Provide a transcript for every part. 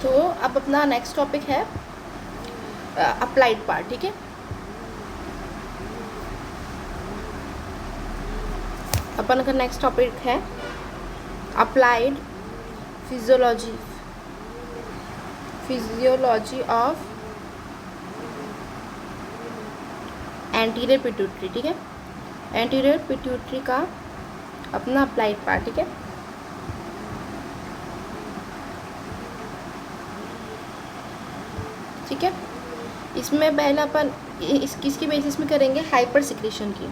तो अब अपना नेक्स्ट टॉपिक है अप्लाइड पार्ट, ठीक है। अपन का नेक्स्ट टॉपिक है applied physiology of anterior pituitary, ठीक है। एंटीरियर पिट्यूटरी का अपना अप्लाइड पार्ट, ठीक है। ठीक है, इसमें पहले अपन किसकी बेसिस में करेंगे, हाइपर सिक्रीशन की,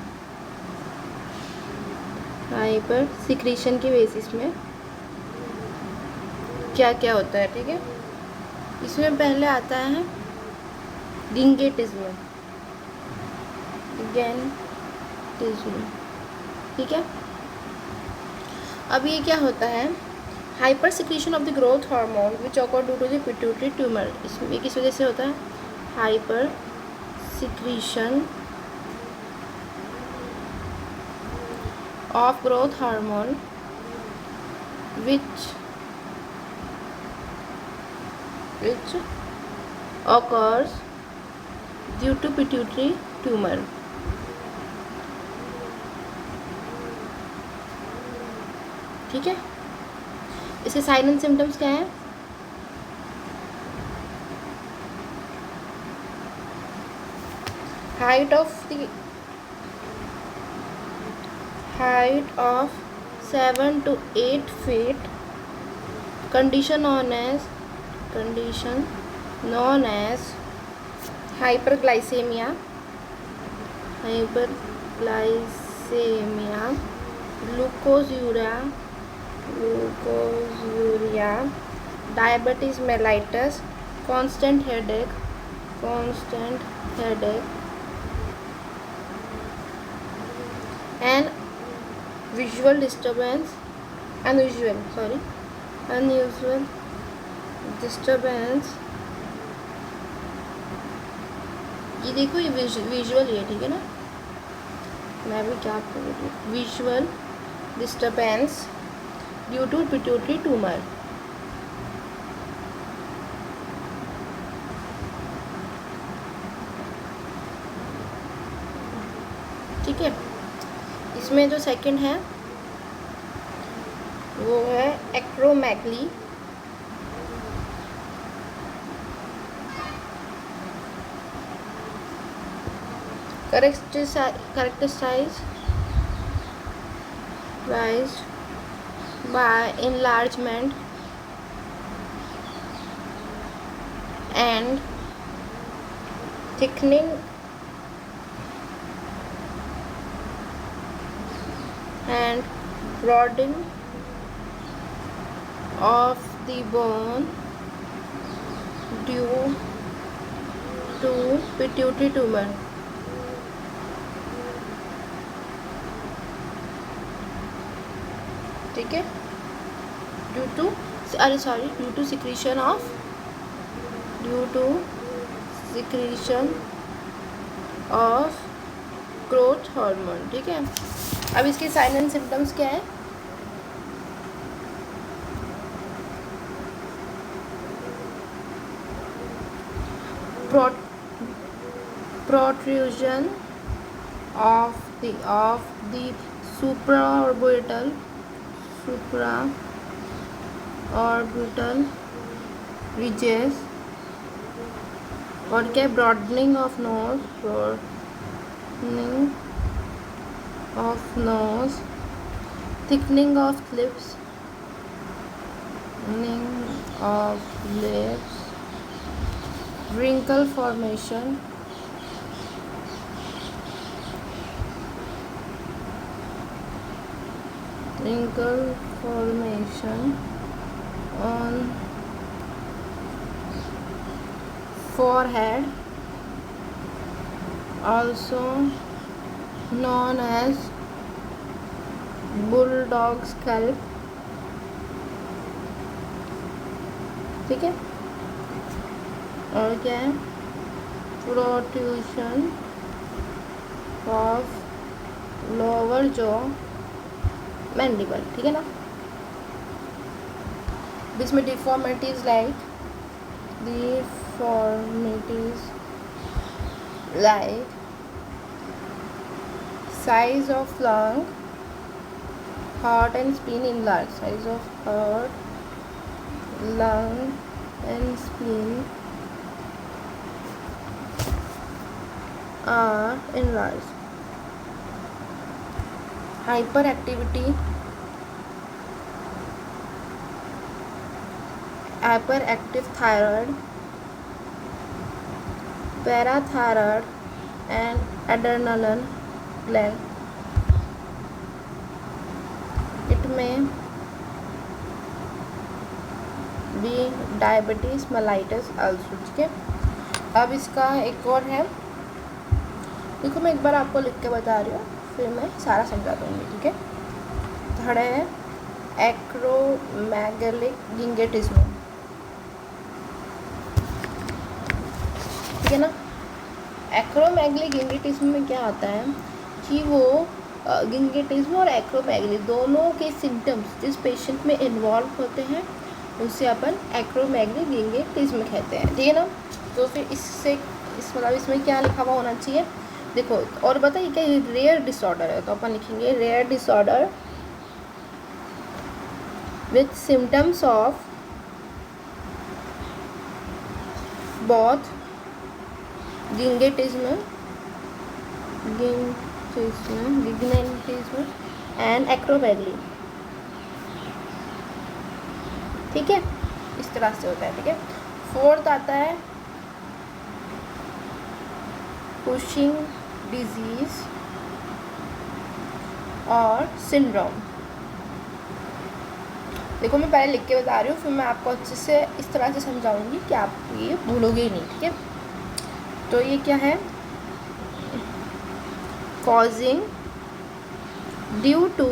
हाइपर सिक्रीशन की बेसिस में क्या क्या होता है, ठीक है। इसमें पहले आता है गिंगेटिज्म, ठीक है। अब ये क्या होता है, hyper secretion of the growth hormone which occur due to the pituitary tumour. इसमें किस वजह से होता है, hyper secretion of growth hormone which occurs due to pituitary tumor, ठीक है। इसके साइन एंड सिम्टम्स क्या है, height of 7 to 8 feet, condition known as hyperglycemia, glucosuria, diabetes mellitus, constant headache, and unusual disturbance, ये देखो, ये विजुअल है, ठीक है ना। मैं भी क्या आपको बोल रही हूँ, visual disturbance due to pituitary tumour, ठीक है। इसमें जो सेकंड है वो है acromegaly, characterized by enlargement and thickening and broadening of the bone due to pituitary tumor, ठीक है। Due to secretion of growth hormone, ठीक है। अब इसके साइन एंड सिम्टम्स क्या है, protrusion of the supraorbital ridges, और क्या, broadening of nose, thickening of lips, wrinkle formation, on forehead, also known as bulldog scalp, ठीक है। और क्या है, protrusion of lower jaw mandible, ठीक है ना। इसमें deformities like deformities like size of lung, heart and spleen enlarged. Size of heart, lung and spleen are enlarged. Hyperactivity, hyperactive thyroid, parathyroid and adrenal gland. It may be diabetes mellitus also. ठीक है, अब इसका एक और है, देखो मैं एक बार आपको लिख के बता रही हूँ, फिर मैं सारा समझा दूँगी. ठीक है, थर्ड है एक्रोमेगैलिक गिंगेटिज्म. ठीक है ना. एक्रोमेगैलिक गिंगेटिज्म में क्या होता है कि वो गिंगेटिज्म और एक्रोमेगैली दोनों के सिम्टम्स जिस पेशेंट में इन्वॉल्व होते हैं उसे अपन एक्रोमेगैलिक गिंगेटिज्म कहते हैं. ठीक है ना. तो फिर इससे मतलब इसमें क्या लिखा हुआ होना चाहिए, देखो. और बताइए क्या रेयर डिसऑर्डर है, तो अपन लिखेंगे rare disorder with symptoms of both gigantism and acromegaly. ठीक है, इस तरह से होता है. ठीक है, फोर्थ आता है कुशिंग डिजीज और सिंड्रोम. देखो मैं पहले लिख के बता रही हूँ, फिर मैं आपको अच्छे से इस तरह से समझाऊंगी कि आप ये भूलोगे ही नहीं. ठीक है, तो ये क्या है, causing due to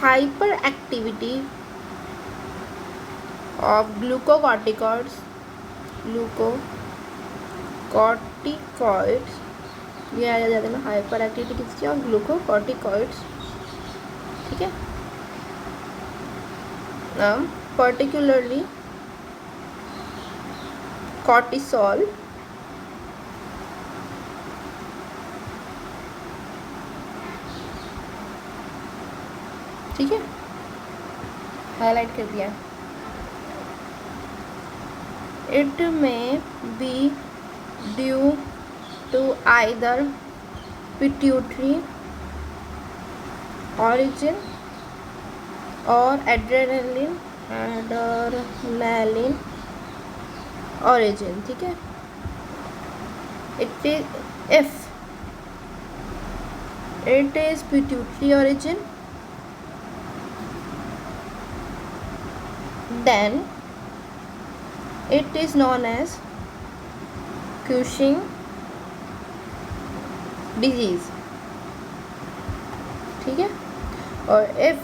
hyperactivity of glucocorticoids, ये आ जाता है ना, हाइपर एक्टिविटी किसकी, और ग्लूकोकॉर्टिकॉइड्स. ठीक है, particularly cortisol, ठीक है, हाईलाइट कर दिया. It may be due to either pituitary origin or adrenaline origin. ठीक है, if it is pituitary origin, then it is known as Cushing disease. ठीक है, और if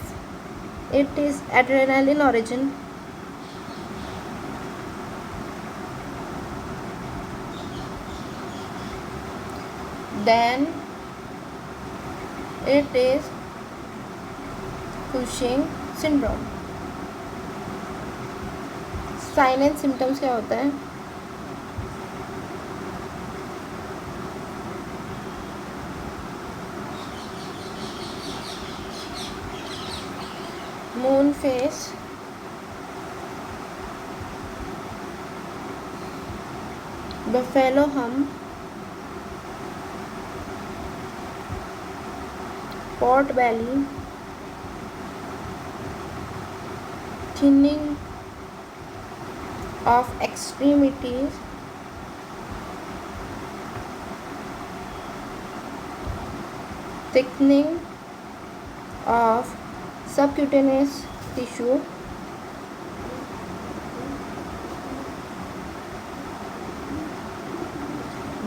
it is adrenaline origin, then it is Cushing syndrome. Sign and symptoms क्या होता है, moon face, buffalo hump, pot belly, thinning of extremities, thickening of subcutaneous tissue,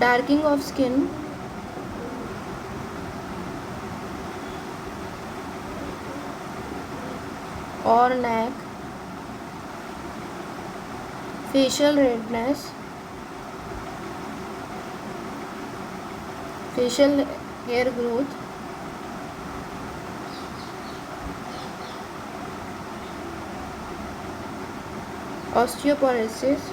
darkening of skin, or neck, facial redness, facial hair growth, osteoporosis,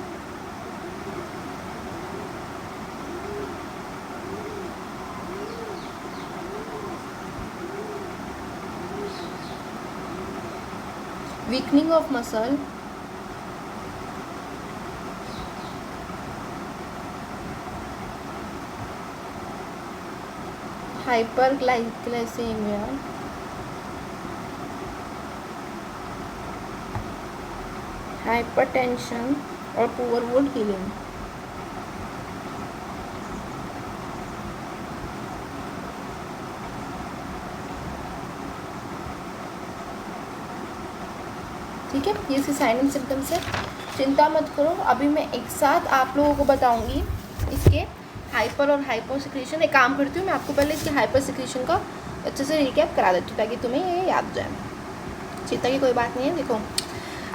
weakening of muscle, hyperglycemia, hypertension और poor wound healing। ठीक है, ये इसके sign and symptoms है। चिंता मत करो, अभी मैं एक साथ आप लोगों को बताऊंगी इसके हाइपर और हाइपो सिक्रीशन। एक काम करती हूँ, मैं आपको पहले इसके हाइपर सिक्रीशन का अच्छे से रिकैप करा देती हूँ ताकि तुम्हें ये याद हो जाए। चिंता की कोई बात नहीं है। देखो,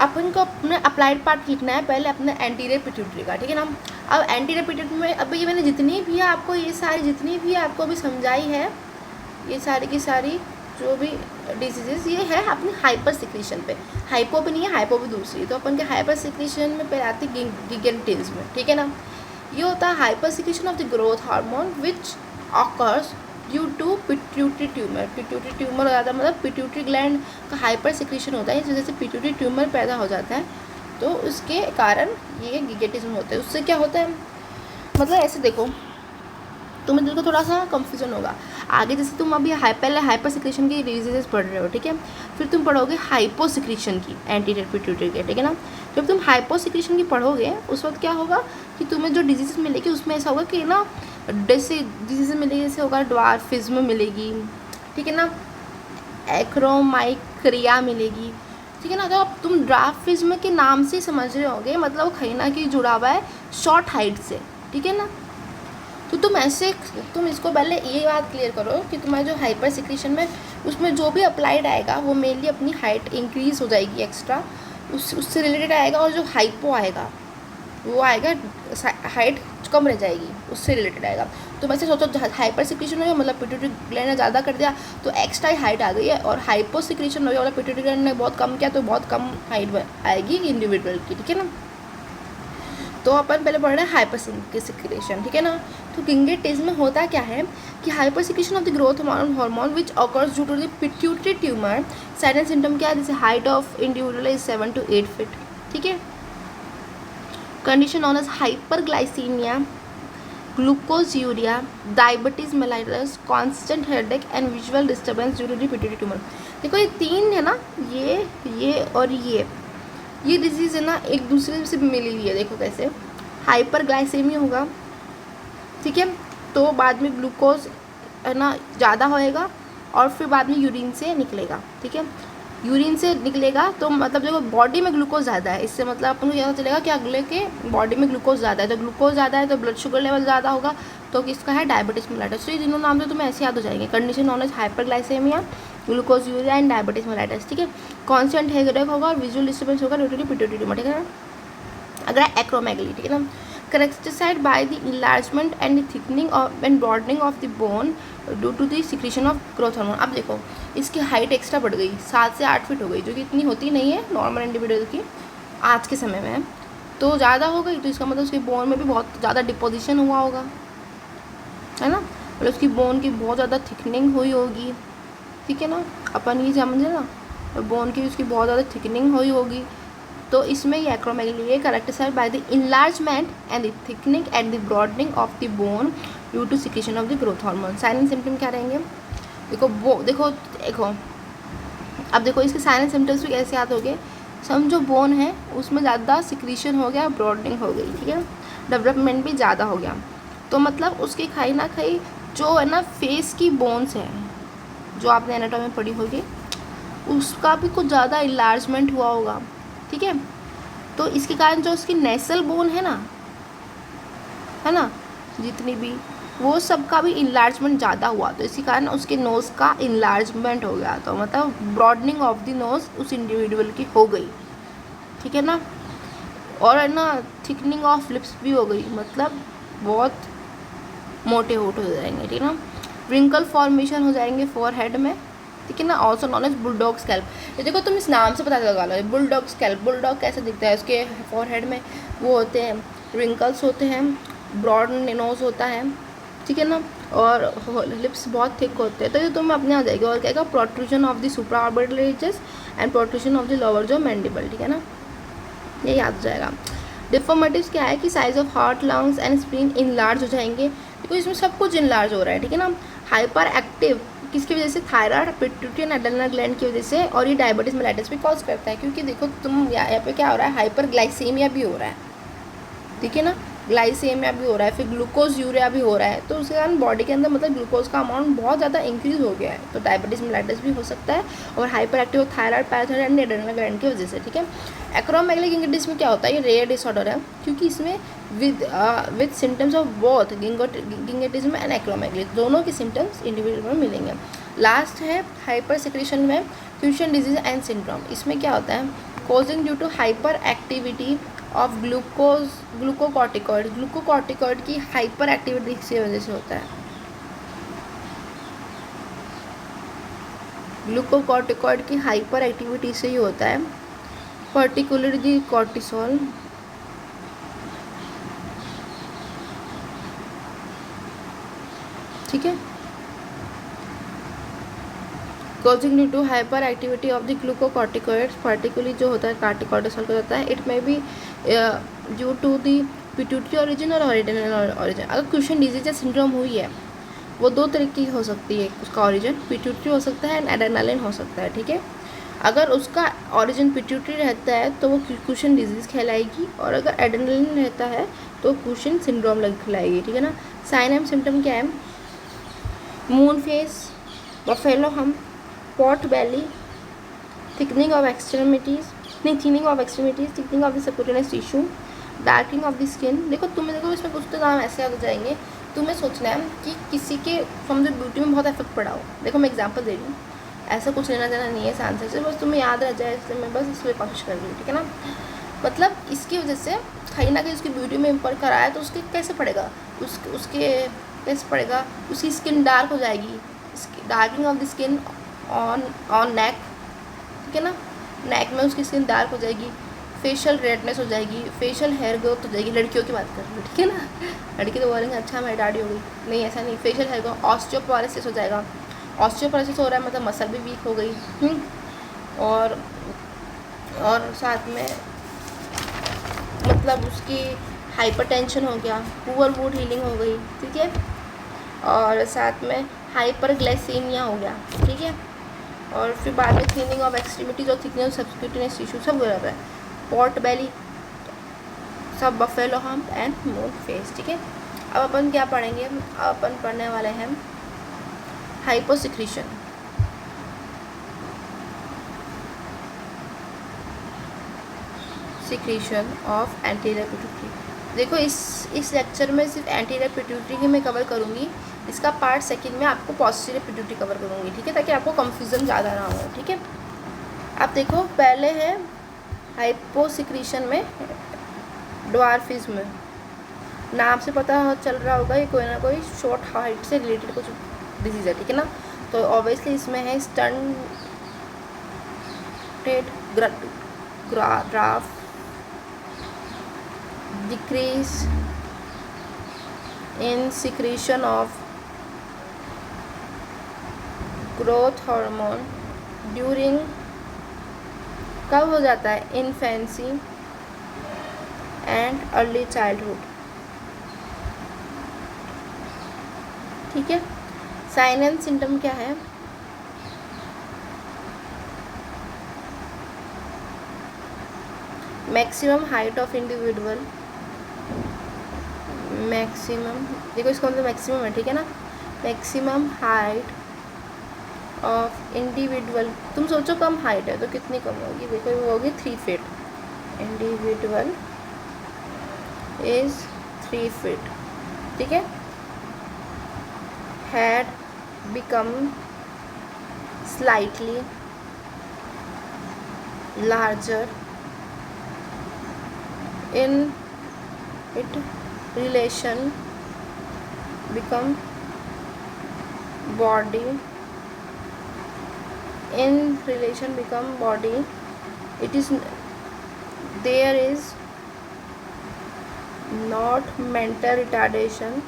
अपन को अपने अप्लाइड पार्ट लिखना है पहले अपने एंटीरियर पिट्यूटरी का, ठीक है ना। अब एंटीरियर पिट्यूटरी में अब ये मैंने जितनी भी आपको ये सारी जितनी भी आपको अभी समझाई है, ये सारी की सारी जो भी डिजीजेस ये है अपनी हाइपर सिक्रीशन पे। हाइपो भी नहीं है, हाइपो भी दूसरी है। तो अपन के हाइपर सिक्रीशन में पहले आती है गिगेंटिज्म, ठीक है ना। ये होता है hyper secretion of the growth hormone which occurs due to pituitary tumour. Pituitary tumour हो जाता है, मतलब पिट्यूटरी ग्लैंड का हाइपर सिक्रीशन होता है, इस वजह से पिट्यूटरी ट्यूमर पैदा हो जाता है। तो उसके कारण ये गिगेंटिज्म होता है। उससे क्या होता है, मतलब ऐसे देखो, तुम्हें दिल को थोड़ा सा कंफ्यूजन होगा आगे। जैसे तुम अभी पहले हाइपर सिक्रीशन की डिजीजेस पढ़ रहे हो, ठीक है, फिर तुम पढ़ोगे हाइपो सिक्रीशन की एंटीरियर पिट्यूटरी के, ठीक है ना। जब तुम हाइपो सिक्रीशन की पढ़ोगे उस वक्त क्या होगा कि तुम्हें जो डिजीजेस मिलेगी उसमें ऐसा होगा कि ना, जैसे डिजीजेस मिलेगी जैसे होगा ड्वार्फिज्म मिलेगी, ठीक है ना, एक्रोमाइक्रिया मिलेगी, ठीक है ना। तो अब तुम ड्वार्फिज्म के नाम से समझ रहे होगे, मतलब वो कहीं ना कहीं जुड़ा हुआ है शॉर्ट हाइट से, ठीक है ना। तो तुम इसको पहले ये बात क्लियर करो कि तुम्हारा जो हाइपर सिक्रीशन में उसमें जो भी अप्लाइड आएगा वो मेनली अपनी हाइट इंक्रीज़ हो जाएगी एक्स्ट्रा, उससे रिलेटेड आएगा। और जो हाइपो आएगा वो आएगा हाइट कम रह जाएगी, उससे रिलेटेड आएगा। तो वैसे सोचो हाइपर सिक्रीशन हो गया मतलब पिट्यूटरी ग्लैंड ने ज़्यादा कर दिया तो एक्स्ट्रा हाइट आ गई है, और हाइपो सिक्रीशन हो गया मतलब पिट्यूटरी ग्लैंड ने बहुत कम किया तो बहुत कम हाइट आएगी इंडिविजुअल की, ठीक है ना। तो अपन पहले पढ़ रहे हैं हाइपर सिक्रीशन, ठीक है ना। तो गिगेंटिज्म में होता क्या है कि hyper secretion of the growth hormone which occurs due to the pituitary tumour. Sign and symptom क्या है, जैसे height of individual is 7 to 8 feet, ठीक है। Condition known as hyperglycaemia, glucosuria, diabetes mellitus, constant headache and visual disturbance due to the pituitary tumour. देखो ये तीन है ना, ये और ये डिजीज़ है ना एक दूसरे से मिली हुई है। देखो कैसे, हाइपरग्लाइसेमिया होगा, ठीक है, तो बाद में ग्लूकोज है ना ज़्यादा होएगा और फिर बाद में यूरिन से निकलेगा, ठीक है। यूरिन से निकलेगा तो मतलब देखो बॉडी में ग्लूकोज ज़्यादा है, इससे मतलब अपन को पता चलेगा कि अगले के बॉडी में ग्लूकोज ज़्यादा है। तो ग्लूकोज ज़्यादा है तो ब्लड शुगर लेवल ज़्यादा होगा, तो किसका है, डायबिटीज मेलाइटस। तो ये तीनों नाम तो तुम्हें ऐसे याद हो जाएंगे। Condition known as hyperglycaemia, glucose urea and diabetes mellitus, ठीक है। कॉन्स्टेंट हेडेक होगा और विजुअल डिस्टर्बेंस होगा ड्यू टू पिट्यूटरी ट्यूमर, ठीक है ना। अगला एक्रोमेगली, ठीक है ना, characterized by the enlargement and the thickening of and broadening of the bone due to the secretion of growth hormone। अब देखो इसकी हाइट एक्स्ट्रा बढ़ गई, 7 से 8 फीट हो गई, जो कि इतनी होती नहीं है नॉर्मल इंडिविजुअल की आज के समय में, तो ज़्यादा हो गई। तो इसका मतलब उसके बोन में भी बहुत ज़्यादा डिपोजिशन हुआ होगा, है ना, मतलब उसकी बोन की बहुत ज़्यादा थिकनिंग हुई होगी, ठीक है ना। अपन ये समझे ना, बोन की उसकी बहुत ज़्यादा थिकनिंग हुई होगी। तो इसमें ये एक्रोमेगली है characterised by the enlargement and the thickening and the broadening of the bone due to secretion of the growth hormone. Sign and symptom क्या रहेंगे, देखो अब देखो इसके साइन एंड सिम्टम्स भी कैसे याद हो गए। समझो बोन है उसमें ज़्यादा सिक्रीशन हो गया, ब्रॉडनिंग हो गई, ठीक है, डेवलपमेंट भी ज़्यादा हो गया। तो मतलब उसकी खाई ना खाई जो है ना फेस की बोन्स है जो आपने एनाटॉमी में पढ़ी होगी उसका भी कुछ ज़्यादा इलार्जमेंट हुआ होगा, ठीक है। तो इसके कारण जो उसकी नेसल बोन है ना जितनी भी वो सब का भी इनलार्जमेंट ज़्यादा हुआ, तो इसी कारण उसके नोज़ का इनलार्जमेंट हो गया। तो मतलब ब्रॉडनिंग ऑफ द नोज़ उस इंडिविजुअल की हो गई, ठीक है ना। और है ना थिकनिंग ऑफ लिप्स भी हो गई, मतलब बहुत मोटे होठ हो जाएंगे, ठीक है ना। व्रिंकल फॉर्मेशन हो जाएंगे फोरहेड में, ठीक है ना, also known as bulldog scalp. ये देखो तुम इस नाम से पता लगा लो, बुलडॉग स्कैल्प। बुलडॉग कैसे दिखता है, उसके फॉरहेड में वो होते हैं, रिंकल्स होते हैं, ब्रॉड नोज होता है, ठीक है ना, और लिप्स बहुत थिक होते हैं। तो ये तुम्हें अपने आ जाएगी। और क्या, protrusion of the supra orbital edges and protrusion of the lower जो मैंडिबल, ठीक है ना, ये याद हो जाएगा। डिफॉर्मेटिव्स क्या है कि size of heart, lungs and spleen enlarge हो जाएंगे, क्योंकि इसमें सब कुछ इनलार्ज हो रहा है, ठीक है ना। हाइपर एक्टिव किसकी वजह से, thyroid, pituitary and adrenal gland की वजह से, और ये डायबिटीज मेलाइटिस भी कॉज करता है, क्योंकि देखो तुम यहाँ पे क्या हो रहा है, हाइपर ग्लाइसीमिया भी हो रहा है, ठीक है ना, ग्लाइसेमिया भी हो रहा है, फिर ग्लूकोज यूरिया भी हो रहा है, तो उसके कारण बॉडी के अंदर मतलब ग्लूकोज का अमाउंट बहुत ज़्यादा इंक्रीज हो गया है, तो डायबिटीज मेलाइटिस भी हो सकता है, और hyper active thyroid, parathyroid and adrenal gland की वजह से, ठीक है। एक्रोमेगैली गिंगिटिस में क्या होता है, ये रेयर डिसऑर्डर है, क्योंकि इसमें with symptoms of both gigantism and acromegaly, दोनों के सिम्टम्स इंडिविजुअल में मिलेंगे। लास्ट है हाइपर सिक्रीशन में क्यूशन डिजीज एंड सिंड्रोम। इसमें क्या होता है, causing due to hyper activity of glucocorticoid की हाइपर एक्टिविटी की वजह से होता है। ग्लूकोकॉर्टिकॉइड की हाइपर एक्टिविटी से ही होता है, पर्टिकुलरली कॉर्टिसोल, ठीक है, causing due to hyper activity of the glucocorticoids, particularly जो होता है कॉर्टिसोल का होता है। It may be due to the pituitary origin और एड्रेनल ओरिजिन। अगर क्यूशन डिजीज या सिंड्रोम हुई है, वो दो तरीके की हो सकती है, उसका ओरिजिन पिट्यूटरी हो सकता है एंड एड्रेनालिन हो सकता है, ठीक है। अगर उसका ओरिजिन पिट्यूटरी रहता है तो वो क्यूशन डिजीज कहलाएगी, और अगर एड्रेनालिन रहता है तो क्यूशन सिंड्रोम कहलाएगी, ठीक है ना। साइन एंड सिम्टम क्या है, moon face, buffalo hump, pot belly, thickening of extremities, thickening of the subcutaneous tissue, darkening of the skin. देखो इसमें कुछ तो नाम ऐसे याद हो जाएंगे, तुम्हें सोचना है कि किसी के समझो ब्यूटी में बहुत इफेक्ट पड़ा हो। देखो मैं एग्जांपल दे रही हूँ, ऐसा कुछ लेना देना नहीं है इस आंसर से, बस तुम्हें याद रह जाए, इसलिए मैं बस इसलिए कोशिश कर रही हूँ, ठीक है ना। मतलब इसकी वजह से कहीं ना कहीं उसकी ब्यूटी में इम्पैक्ट करा है, तो उसके कैसे पड़ेगा, उसके कैसे पड़ेगा, उसकी स्किन डार्क हो जाएगी, darkening of the skin on neck, ठीक है ना, नेक में उसकी स्किन डार्क हो जाएगी, फेशियल रेडनेस हो जाएगी, फेशियल हेयर ग्रोथ हो जाएगी, लड़कियों की बात कर रही हूँ, ठीक है ना। लड़की तो बोलेंगे अच्छा मेरी दाढ़ी हो गई, नहीं ऐसा नहीं, फेशियल हेयर ग्रोथ, ऑस्टियोपोरोसिस हो जाएगा, ऑस्टियोपोरोसिस हो रहा है मतलब मसल भी वीक हो गई, और साथ में मतलब उसकी हाइपरटेंशन हो गया, पुअर वुड हीलिंग हो गई, ठीक है, और साथ में हाइपरग्लाइसीमिया हो गया, ठीक है, और फिर बाद में थिनिंग ऑफ एक्सट्रीमिटीज और थिकनेस ऑफ सबक्यूटेनियस टिश्यू सब हो रहा है, पॉट बेली, सब buffalo hump and moon face, ठीक है। अब अपन क्या पढ़ेंगे, अब अपन पढ़ने वाले हैं hyposecretion. Secretion of anterior pituitary. देखो इस लेक्चर में सिर्फ एंटीरियर पिट्यूटरी ही मैं कवर करूँगी, इसका पार्ट सेकंड में आपको पोस्टीरियर पिट्यूटरी कवर करूँगी, ठीक है, ताकि आपको कंफ्यूजन ज़्यादा ना हो, ठीक है। अब देखो पहले है हाइपोसिक्रीशन में ड्वार्फिज्म, नाम से पता चल रहा होगा ये कोई ना कोई शॉर्ट हाइट से रिलेटेड कुछ डिजीज़ है, ठीक है ना। तो ऑब्वियसली इसमें है stunted graph, decrease in secretion of growth hormone during, कब हो जाता है, इन्फेंसी एंड अर्ली चाइल्डहुड, ठीक है। साइन एंड सिम्टम क्या है, maximum height of individual, maximum, देखो इसका मतलब मैक्सिमम है, ठीक है ना, मैक्सिमम हाइट ऑफ इंडिविजुअल। तुम सोचो कम हाइट है तो कितनी कम होगी, देखो वो होगी 3 फीट, इंडिविजुअल इज 3 फीट, ठीक है। Had become slightly larger in it relation become body in relation become body, it is there is not mental retardation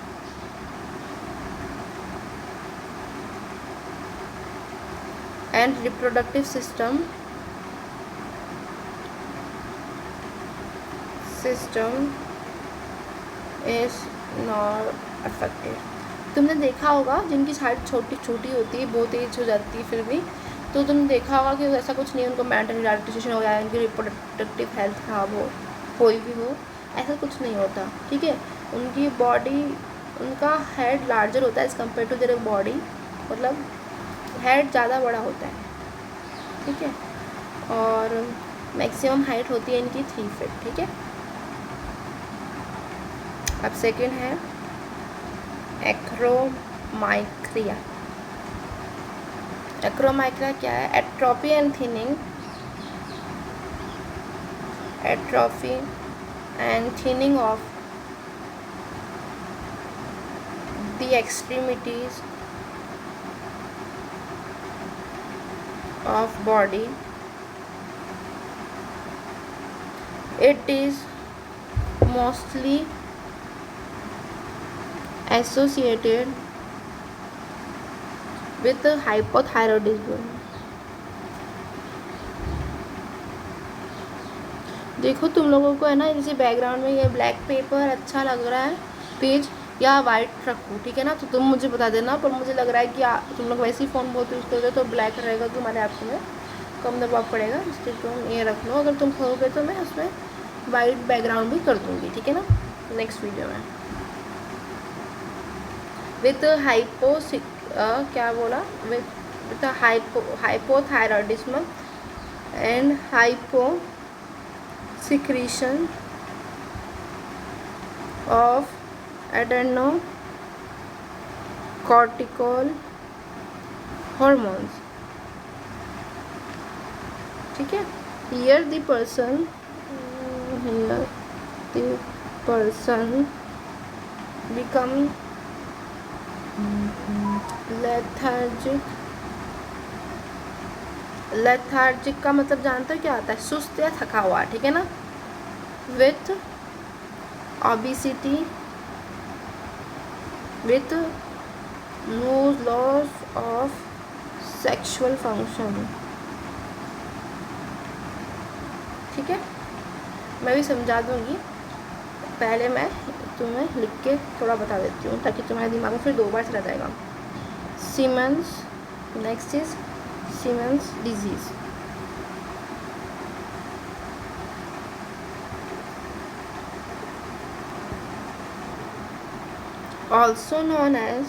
and reproductive system is not affected. तुमने देखा होगा जिनकी हाइट छोटी छोटी होती है, बहुत एज हो जाती है फिर भी, तो तुमने देखा होगा कि ऐसा कुछ नहीं, उनको मेंटल रिटार्डेशन हो या उनकी रिप्रोडक्टिव हेल्थ खराब हो, कोई भी हो, ऐसा कुछ नहीं होता, ठीक है। उनकी बॉडी, उनका हेड लार्जर होता है as compare to their body, मतलब हेड ज़्यादा बड़ा होता है, ठीक है। और मैक्सिमम हाइट होती है इनकी 3 फीट, ठीक है। अब सेकंड है एक्रोमाइक्रिया। एक्रोमाइक्रिया क्या है? Atrophy and thinning, atrophy and thinning of the extremities of body. It is mostly associated with hypothyroidism. देखो तुम लोगों को है ना, जैसे बैकग्राउंड में ये ब्लैक पेपर अच्छा लग रहा है पेज, या वाइट रखूँ, ठीक है ना, तो तुम मुझे बता देना। पर मुझे लग रहा है कि तुम लोग वैसे ही फ़ोन बहुत यूज़ करते हो तो ब्लैक रहेगा, तुम्हारे ऐप में कम दबाव पड़ेगा, इसलिए तुम ये रख लो। अगर तुम कहोगे तो मैं उसमें वाइट बैकग्राउंड भी कर दूँगी, ठीक है ना, नेक्स्ट वीडियो में। विथ क्या बोला, with hypothyroidism and hypo secretion of adrenocortical hormones, ठीक है। here the person become lethargic का मतलब जानते हो क्या आता है? सुस्त या थका हुआ, ठीक है ना। With obesity, with loss of sexual function, ठीक है। मैं भी समझा दूंगी, पहले मैं तुम्हें लिख के थोड़ा बता देती हूँ ताकि तुम्हारे दिमाग में फिर 2 बार चला जाएगा। Siemens, next is Siemens disease. Also known as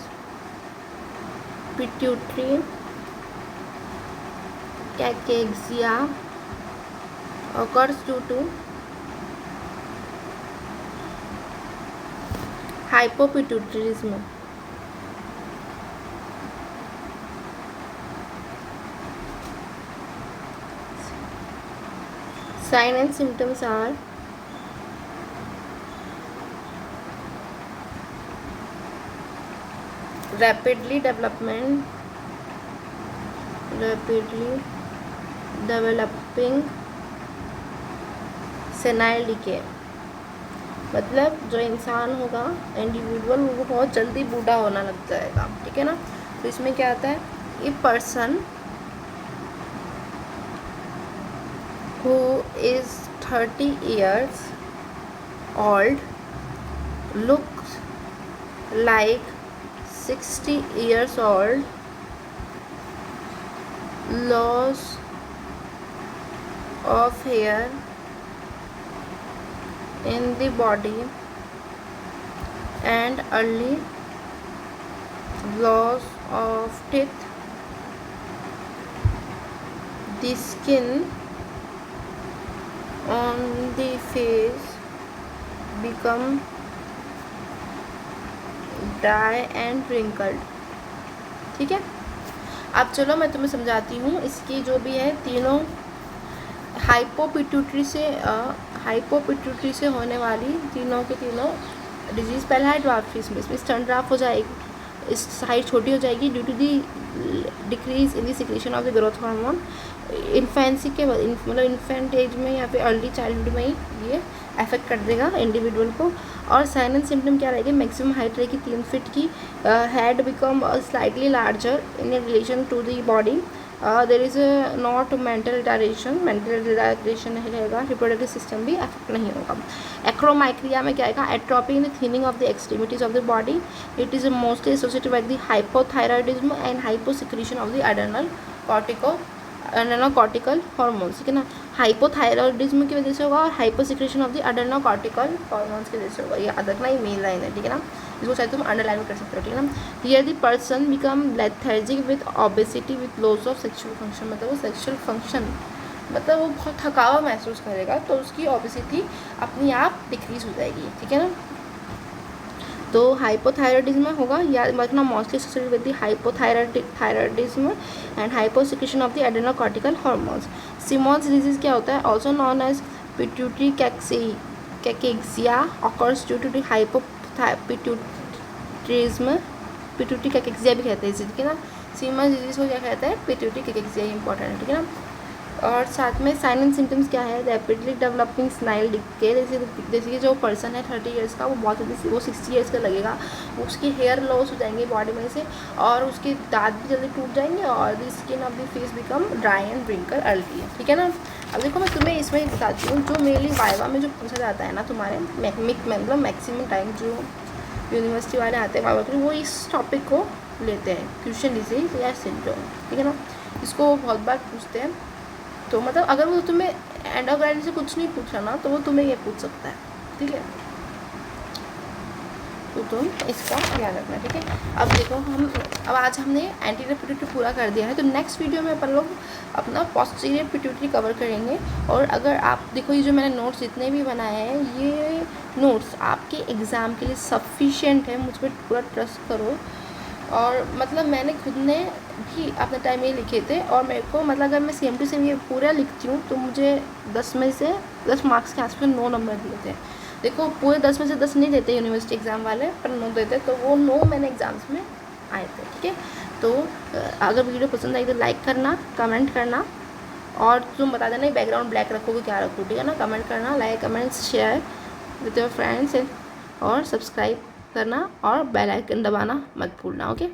pituitary cachexia, occurs due to hypopituitarism. Signs and symptoms are rapidly developing senile decay, मतलब जो इंसान होगा इंडिविजुअल, वो बहुत जल्दी बूढ़ा होना लग जाएगा, ठीक है ना। तो इसमें क्या आता है? A person who is 30 years old looks like 60 years old, loss of hair in the body and early loss of teeth, the skin on the face become dry and wrinkled, ठीक है। अब चलो मैं तुम्हें समझाती हूँ इसकी जो भी है तीनों हाइपोपिट्यूटरी से होने वाली तीनों के तीनों डिजीज़। पहला है ड्वार्फिज्म, इसमें स्टन ड्राफ हो जाएगी, इस हाइट छोटी हो जाएगी due to the decrease in the secretion of the growth hormone. Infancy के मतलब इन्फेंट एज में या फिर अर्ली चाइल्डहुड में ही ये अफेक्ट कर देगा इंडिविजुअल को। और साइन एंड सिम्टम क्या रहेगी, मैक्सिमम हाइट रहेगी 3 फीट की, head become slightly larger in relation to the body, there is not mental retardation नहीं रहेगा, रिप्रोडक्टिव सिस्टम भी अफेक्ट नहीं होगा। एक्रोमाइक्रिया में क्या आएगा, atrophy in the thinning of the extremities of the body, it is mostly associated with the hypothyroidism and hyposecretion of the adrenal cortical hormones, ठीक है ना। हाइपोथायराइडिज्म की वजह से होगा और hyposecretion of the adrenal cortical hormones की वजह से होगा। ये याद रखना, ये मेन लाइन है, ठीक है ना। इसको शायद तुम अंडरलाइन कर सकते हो, ठीक है ना। Here the person become lethargic with obesity with loss of sexual function, मतलब वो सेक्सुअल फंक्शन मतलब वो बहुत थकावा महसूस करेगा, तो उसकी ओबेसिटी अपने आप डिक्रीज हो जाएगी, ठीक है ना। तो हाइपोथायराइडिज्म होगा, याद रखना, mostly associated with the hypothyroidism and hyposecretion of the adrenal cortical hormones. Simmonds disease क्या होता है, also known as pituitary cachexia, occurs due to the pituitarism, pituitary cachexia भी कहते हैं इसे, ठीक है ना। सिमोन्स डिजीज को क्या कहते हैं, पिट्यूटरी कैकेक्सिया, इंपॉर्टेंट है, ठीक है ना। और साथ में साइन एंड सिम्टम्स क्या है, रैपिडली डेवलपिंग स्नाइल डिके, जैसे कि जो पर्सन है 30 इयर्स का, वो बहुत जल्दी, वो 60 इयर्स का लगेगा, उसकी हेयर लॉस हो जाएंगे बॉडी में से, और उसके दांत भी जल्दी टूट जाएंगे, और the skin of the face become dry and wrinkle early, ठीक है ना। अब देखो, मैं तुम्हें इसमें बताती हूँ, जो मेनली वाइवा में जो पूछा जाता है ना तुम्हारे मतलब मैक्सिमम टाइम जो यूनिवर्सिटी वाले आते हैं वाइवा के, वो इस टॉपिक को लेते हैं, क्वेश्चन डिजीज या सिंड्रोम, ठीक है ना। इसको बहुत बार पूछते हैं, तो मतलब अगर वो तुम्हें एंडोक्राइन से कुछ नहीं पूछा ना, तो वो तुम्हें ये पूछ सकता है, ठीक है। तो तुम इसका ध्यान रखना, ठीक है। अब देखो, अब आज हमने एंटीरियर पिट्यूटरी पूरा कर दिया है, तो नेक्स्ट वीडियो में अपन लोग अपना पोस्टीरियर पिट्यूटरी कवर करेंगे। और अगर आप देखो, ये जो मैंने नोट्स जितने भी बनाए हैं, ये नोट्स आपके एग्ज़ाम के लिए सफिशिएंट है, मुझ पर पूरा ट्रस्ट करो। और मतलब मैंने खुद ने भी अपने टाइम में लिखे थे, और मेरे को मतलब अगर मैं सेम टू सेम ये पूरा लिखती हूँ तो मुझे 10 में से 10 मार्क्स के आसपास 9 नंबर दिए थे। देखो, पूरे 10 में से 10 नहीं देते यूनिवर्सिटी एग्ज़ाम वाले, पर 9 देते, तो वो 9 मैंने एग्ज़ाम्स में आए थे, ठीक है। तो अगर वीडियो पसंद आई तो लाइक करना, कमेंट करना, और तुम बता देना बैकग्राउंड ब्लैक रखोगे क्या रखो, ठीक है ना। कमेंट करना, like comments share with your friends, और सब्सक्राइब करना और बेल आइकन दबाना मत भूलना, ओके।